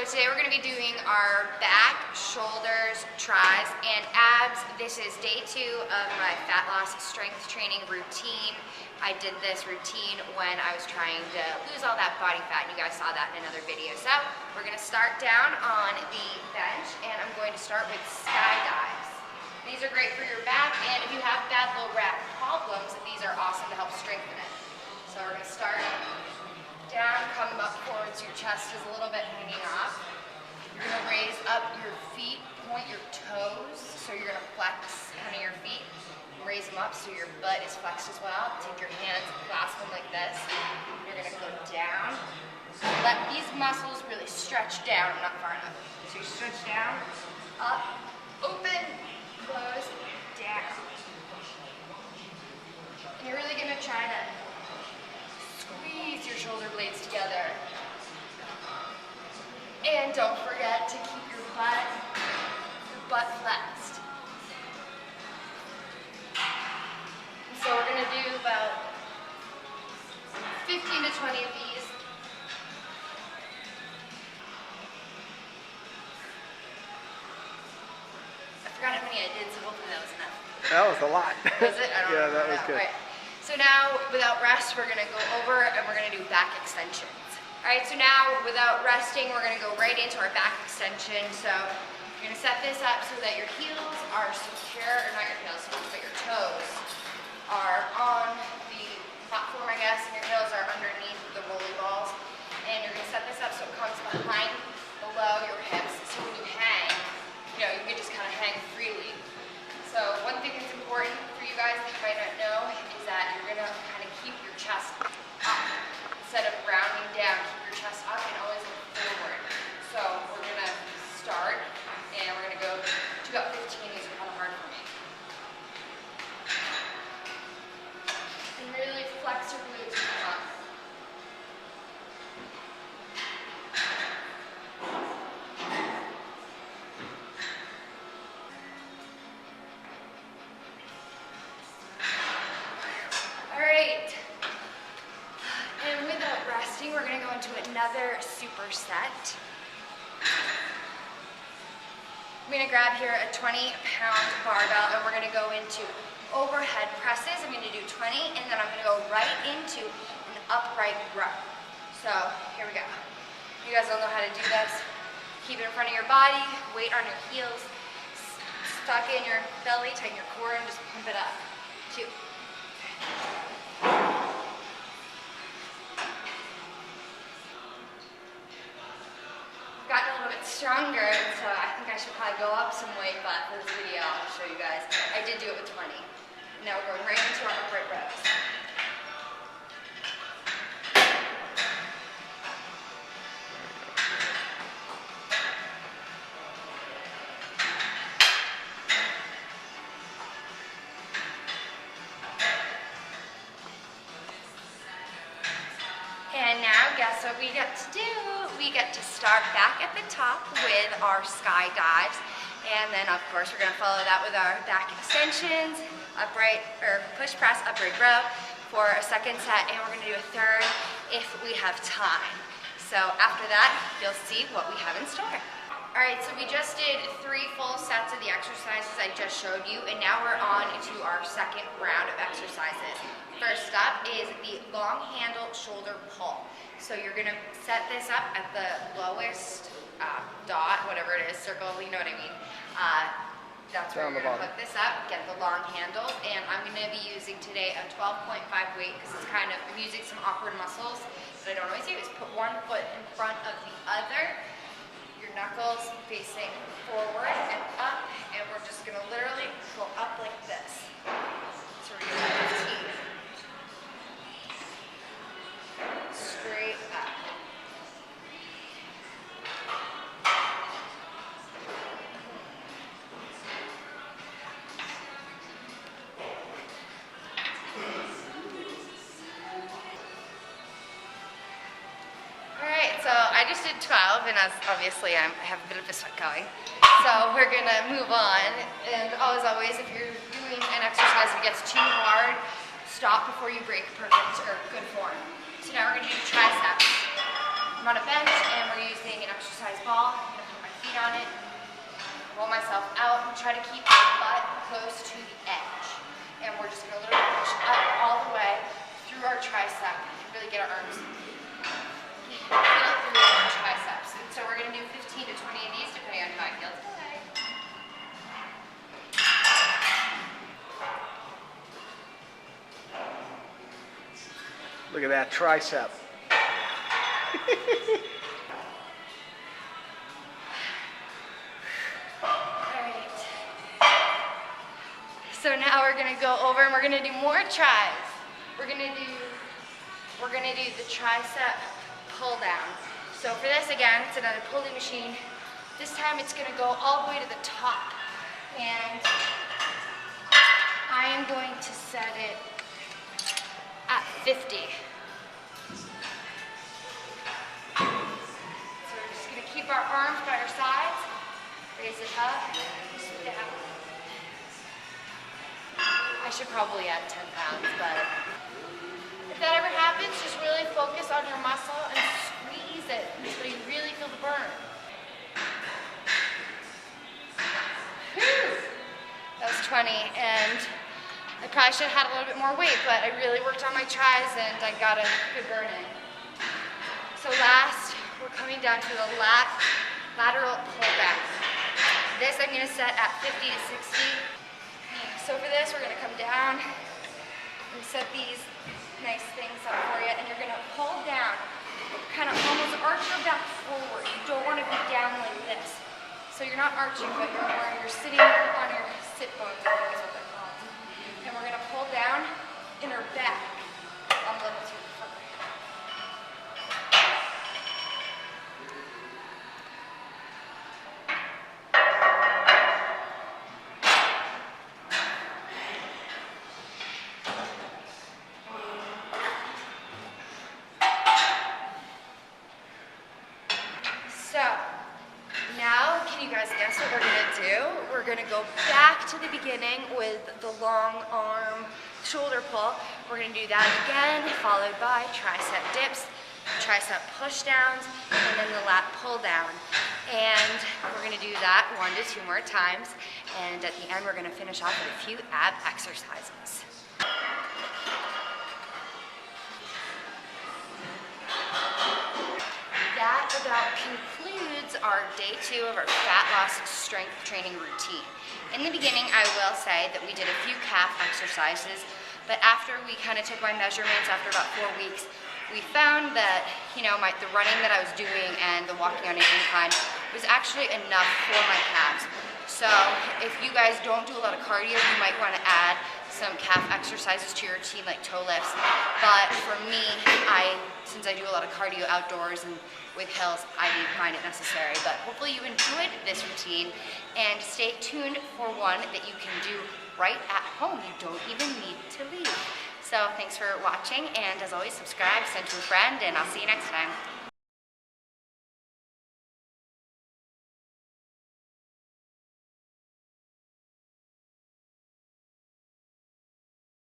today we're going to be doing our back, shoulders, tris, and abs. This is day 2 of my fat loss strength training routine. I did this routine when I was trying to lose all that body fat, and you guys saw that in another video. So we're going to start down on the bench, and I'm going to start with sky dives. These are great for your back, and if you have bad low back problems, these are awesome to help strengthen it. So we're going to start down, come up forwards, your chest is a little bit hanging off. You're going to raise up your feet, point your toes, so you're going to flex one of your feet, raise them up so your butt is flexed as well. Take your hands, clasp them like this. You're going to go down. Let these muscles really stretch down, not far enough. So you stretch down, up, open, close, down. And you're really going to try to squeeze your shoulder blades together. And don't forget to keep your butt flexed. And so we're going to do about 15 to 20 of these. I forgot how many I did, so hopefully that was enough. That was a lot. Was it? I don't know. Yeah, that was good. Right. So now, without rest, we're going to go over and we're going to do back extensions. All right, so now, without resting, we're going to go right into our back extension. So you're going to set this up so that your heels are secure, or not your heels, but your toes are on the platform, I guess, and your heels are underneath the rolly balls. And you're going to set this up so it comes below your hips. So when you hang, you can just kind of hang freely. So one thing that's important for you guys that you might not know is that you're going to kind of keep your chest up. Instead of rounding down, keep your chest up and always look forward. So we're going to start, and we're going to go to about 15. These are kind of hard for me. And really flex your glutes and come up. We're going to go into another superset. I'm going to grab here a 20-pound barbell, and we're going to go into overhead presses. I'm going to do 20, and then I'm going to go right into an upright row. So here we go. You guys all know how to do this. Keep it in front of your body, weight on your heels, stuck in your belly, tighten your core, and just pump it up. 2. Gotten a little bit stronger, and so I think I should probably go up some weight, but for this video I'll show you guys. I did do it with 20. Now we're going right into our upright rows. And now, guess what we get to do? We get to start back at the top with our sky dives. And then, of course, we're going to follow that with our back extensions, push press, upright row for a second set. And we're going to do a third if we have time. So after that, you'll see what we have in store. All right, so we just did 3 full sets of the exercises I just showed you. And now we're on to our second round of exercises. First up is the long handle shoulder pull. So you're going to set this up at the lowest dot, whatever it is, circle, you know what I mean. That's where you're going to hook this up, get the long handle, and I'm going to be using today a 12.5 weight because it's I'm using some awkward muscles that I don't always use. Put one foot in front of the other, your knuckles facing forward and up, and we're just going to literally go up like this. So we're going to do 15. Straight up. Alright, so I just did 12, and obviously I have a bit of a sweat going. So we're going to move on, and as always, if you're doing an exercise that gets too hard, stop before you break perfect or good form. So now we're going to do triceps. I'm on a bench and we're using an exercise ball. I'm gonna put my feet on it, roll myself out, and try to keep my butt close to the edge. And we're just gonna literally push up all the way through our tricep, really get our arms, feel it through our triceps. And so we're gonna do 15 to 20 of these, depending on how I feel today. Look at that tricep. Alright. So now we're gonna go over and we're gonna do more tries. We're gonna do the tricep pull down. So for this, again, it's another pulley machine. This time it's gonna go all the way to the top. And I am going to set it at 50. So we're just gonna keep our arms by our sides, raise it up, down. I should probably add 10 pounds, but if that ever happens, just really focus on your muscle and squeeze it until you really feel the burn. Whew. That was 20, and I probably should have had a little bit more weight, but I really worked on my tries and I got a good burn in. So last, we're coming down to the lateral pull back. This I'm gonna set at 50 to 60. So for this, we're gonna come down and set these nice things up for you, and you're gonna pull down, kind of almost arch your back forward. You don't wanna be down like this. So you're not arching, but you're sitting on your sit bones, I think is what they're called. And we're gonna pull down in our back a little too far. So, now, can you guys guess what we're gonna do? We're gonna go back to the beginning with the long arm shoulder pull. We're gonna do that again, followed by tricep dips, tricep push downs, and then the lat pull down. And we're gonna do that 1 to 2 more times. And at the end, we're gonna finish off with a few ab exercises. That about concludes our day 2 of our fat loss strength training routine. In the beginning, I will say that we did a few calf exercises, but after we kind of took my measurements after about 4 weeks, we found that, the running that I was doing and the walking on an incline was actually enough for my calves. So if you guys don't do a lot of cardio, you might want to add some calf exercises to your routine like toe lifts. But for me, since I do a lot of cardio outdoors and with hills, I didn't find it necessary. But hopefully you enjoyed this routine, and stay tuned for one that you can do right at home. You don't even need to leave. So thanks for watching, and as always, subscribe, send to a friend, and I'll see you next time.